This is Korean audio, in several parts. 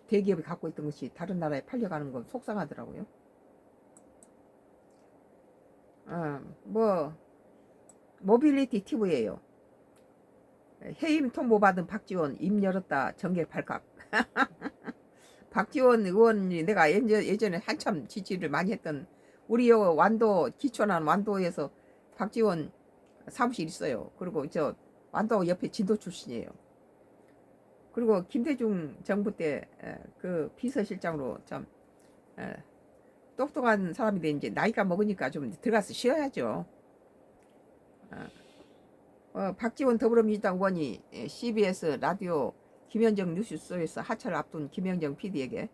대기업이 갖고 있던 것이 다른 나라에 팔려가는 건 속상하더라고요. 뭐 모빌리티 TV예요. 해임 통보받은 박지원 입 열었다 정계 발칵. 박지원 의원이 내가 예전에 한참 지지를 많이 했던 우리 완도 기촌한 완도에서 박지원 사무실 있어요. 그리고 저 완도 옆에 진도 출신이에요. 그리고 김대중 정부 때 그 비서실장으로 참 똑똑한 사람인데 이제 나이가 먹으니까 좀 들어가서 쉬어야죠. 박지원 더불어민주당 의원이 CBS 라디오 김현정 뉴스쇼에서 하차를 앞둔 김현정 PD에게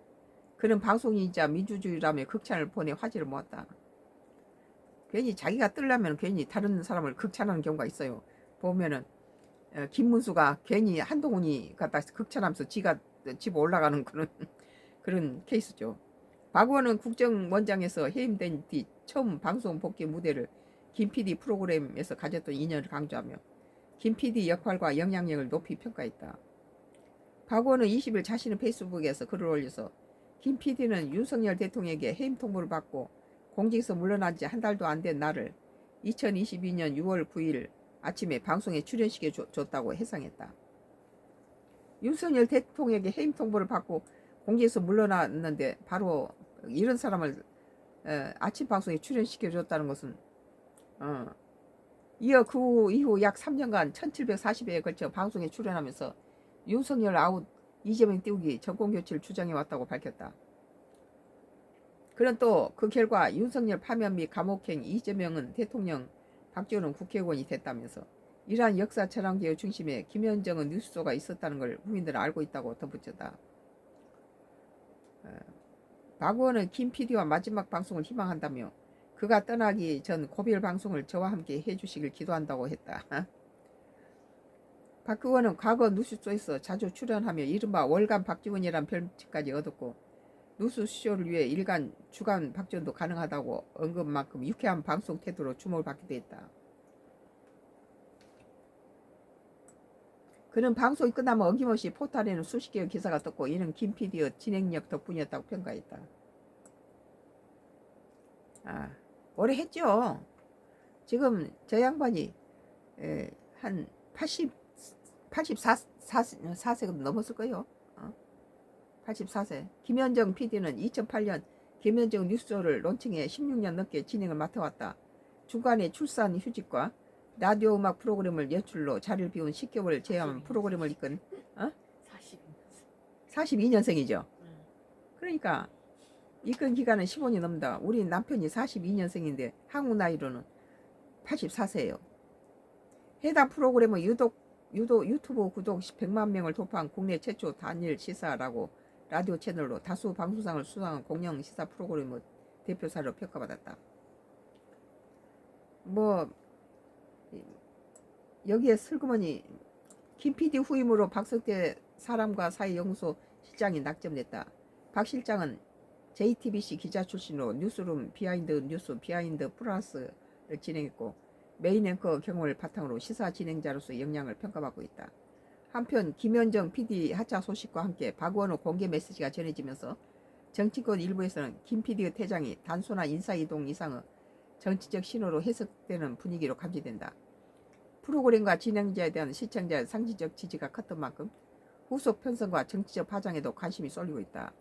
그는 방송인이자 민주주의라며 극찬을 보내 화제를 모았다. 괜히 자기가 뜨려면 괜히 다른 사람을 극찬하는 경우가 있어요. 보면은 김문수가 괜히 한동훈이 갖다 극찬하면서 지가 집 올라가는 그런 케이스죠. 박 의원은 국정원장에서 해임된 뒤 처음 방송 복귀 무대를 김 PD 프로그램에서 가졌던 인연을 강조하며 김 PD 역할과 영향력을 높이 평가했다. 박 의원은 20일 자신의 페이스북에서 글을 올려서 김 PD는 윤석열 대통령에게 해임 통보를 받고 공직에서 물러난 지 한 달도 안 된 나를 2022년 6월 9일 아침에 방송에 출연시켜 줬다고 해상했다. 윤석열 대통령에게 해임 통보를 받고 공직에서 물러났는데 바로 이런 사람을 아침 방송에 출연시켜 줬다는 것은 이어 그 이후 약 3년간 1740회에 걸쳐 방송에 출연하면서 윤석열 아웃, 이재명 띄우기, 정권교체를 주장해왔다고 밝혔다. 그는 또 그 결과 윤석열 파면 및 감옥행, 이재명은 대통령, 박지원은 국회의원이 됐다면서 이러한 역사 전환기의 중심에 김현정은 뉴스쇼가 있었다는 걸 국민들은 알고 있다고 덧붙였다. 박 의원은 김 PD와 마지막 방송을 희망한다며 그가 떠나기 전 고별 방송을 저와 함께 해주시길 기도한다고 했다. 박 의원은 과거 뉴스쇼에서 자주 출연하며 이른바 월간 박지원이란 별칭까지 얻었고 뉴스쇼를 위해 일간 주간 박지원도 가능하다고 언급만큼 유쾌한 방송 태도로 주목을 받기도 했다. 그는 방송이 끝나면 어김없이 포털에는 수십 개의 기사가 떴고 이는 김 PD의 진행력 덕분이었다고 평가했다. 오래 했죠. 지금 저 양반이 한 84세가 넘었을 거예요. 84세. 김현정 PD는 2008년 김현정 뉴스쇼를 론칭해 16년 넘게 진행을 맡아왔다. 중간에 출산 휴직과 라디오 음악 프로그램을 연출로 자리를 비운 10개월 제한 프로그램을 이끈 42년생이죠. 그러니까 이끈 기간은 15년 넘다. 우리 남편이 42년생인데 한국 나이로는 84세예요. 해당 프로그램은 유튜브 구독 100만 명을 돌파한 국내 최초 단일 시사라고 라디오 채널로 다수 방송상을 수상한 공영 시사 프로그램의 대표사로 평가받았다. 뭐 여기에 슬그머니 김 PD 후임으로 박석대 사람과 사회연구소 실장이 낙점됐다. 박 실장은 JTBC 기자 출신으로 뉴스룸 비하인드 뉴스 비하인드 플러스를 진행했고 메인 앵커 경험을 바탕으로 시사 진행자로서 역량을 평가받고 있다. 한편 김현정 PD 하차 소식과 함께 박 의원의 공개 메시지가 전해지면서 정치권 일부에서는 김 PD의 퇴장이 단순한 인사이동 이상의 정치적 신호로 해석되는 분위기로 감지된다. 프로그램과 진행자에 대한 시청자의 상징적 지지가 컸던 만큼 후속 편성과 정치적 파장에도 관심이 쏠리고 있다.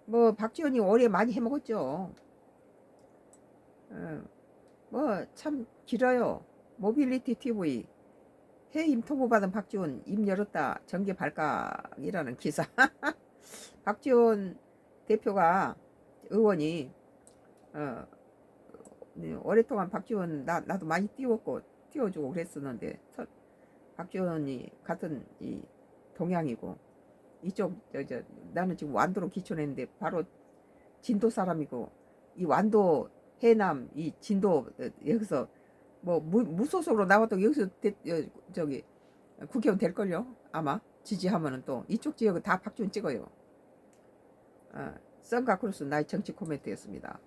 뭐 박지원이 오래 많이 해먹었죠. 뭐 참 길어요. 모빌리티 TV 해임 통보받은 박지원 입 열었다 정계 발각이라는 기사. 박지원 대표가 의원이 오랫동안 박지원 나도 많이 띄워주고 그랬었는데 박지원이 같은 이 동양이고 이쪽 나는 지금 완도로 기촌했는데 바로 진도 사람이고 이 완도 해남 이 진도 여기서 뭐 무소속으로 나와도 여기서 저기 국회의원 될걸요 아마 지지하면은 또 이쪽 지역은 다 박지원 찍어요. 썬가 크루스 나의 정치 코멘트였습니다.